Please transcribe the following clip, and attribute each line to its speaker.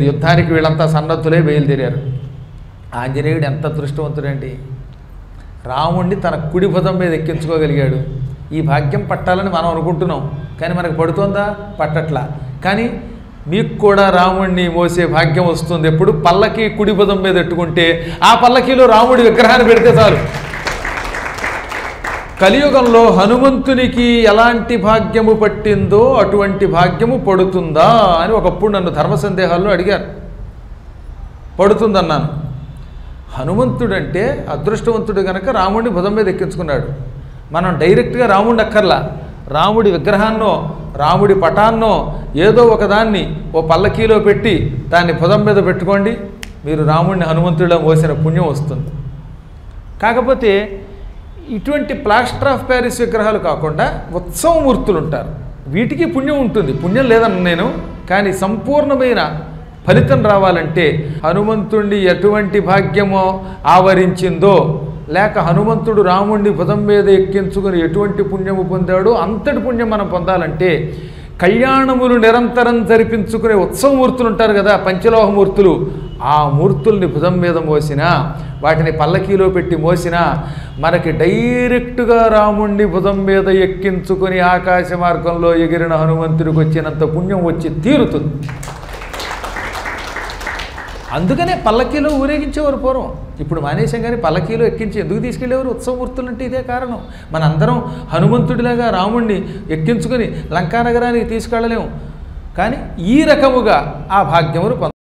Speaker 1: యుద్ధానికి వీళ్ళంతా సన్నద్ధులై బయలుదేరారు. ఆంజనేయుడు ఎంత అదృష్టవంతుడండి, రాముణ్ణి తన కుడి భుజం మీద ఎక్కించుకోగలిగాడు. ఈ భాగ్యం పట్టాలని మనం అనుకుంటున్నాం, కానీ మనకు పడుతోందా? పట్టట్లా. కానీ మీకు కూడా రాముణ్ణి మోసే భాగ్యం వస్తుంది. ఎప్పుడు పల్లకి కుడి భుజం మీద ఎట్టుకుంటే ఆ పల్లకీలో రాముడి విగ్రహాన్ని పెడితే చాలు. కలియుగంలో హనుమంతునికి ఎలాంటి భాగ్యము పట్టిందో అటువంటి భాగ్యము పడుతుందా అని ఒకప్పుడు నన్ను ధర్మ సందేహాల్లో అడిగారు. పడుతుందన్నాను. హనుమంతుడంటే అదృష్టవంతుడు కనుక రాముడిని భుజం మీద ఎక్కించుకున్నాడు. మనం డైరెక్ట్గా రాముడిని అక్కర్లా, రాముడి విగ్రహాన్నో రాముడి పటాన్నో ఏదో ఒకదాన్ని ఓ పల్లకీలో పెట్టి దాన్ని భుజం మీద పెట్టుకోండి, మీరు రాముడిని హనుమంతుడిలో మోసిన పుణ్యం వస్తుంది. కాకపోతే ఇటువంటి ప్లాస్టర్ ఆఫ్ ప్యారిస్ విగ్రహాలు కాకుండా ఉత్సవమూర్తులు ఉంటారు, వీటికి పుణ్యం ఉంటుంది. పుణ్యం లేదన్న నేను, కానీ సంపూర్ణమైన ఫలితం రావాలంటే హనుమంతుడిని ఎటువంటి భాగ్యమో ఆవరించిందో, లేక హనుమంతుడు రాముడిని భుజం మీద ఎక్కించుకుని ఎటువంటి పుణ్యము పొందాడో అంతటి పుణ్యం మనం పొందాలంటే కళ్యాణములు నిరంతరం జరిపించుకునే ఉత్సవమూర్తులు ఉంటారు కదా, పంచలోహమూర్తులు, ఆ మూర్తుల్ని భుజం మీద మోసినా, వాటిని పల్లకీలో పెట్టి మోసినా మనకి డైరెక్టుగా రాముణ్ణి భుజం మీద ఎక్కించుకుని ఆకాశ మార్గంలో ఎగిరిన హనుమంతుడికి వచ్చినంత పుణ్యం వచ్చి తీరుతుంది. అందుకనే పల్లకీలో ఊరేగించేవారు పూర్వం. ఇప్పుడు మానేశం, కానీ పల్లకీలో ఎక్కించి ఎందుకు తీసుకెళ్ళేవారు? ఉత్సవమూర్తులు అంటే ఇదే కారణం. మనందరం హనుమంతుడిలాగా రాముణ్ణి ఎక్కించుకొని లంకానగరానికి తీసుకెళ్ళలేము, కానీ ఈ రకముగా ఆ భాగ్యమును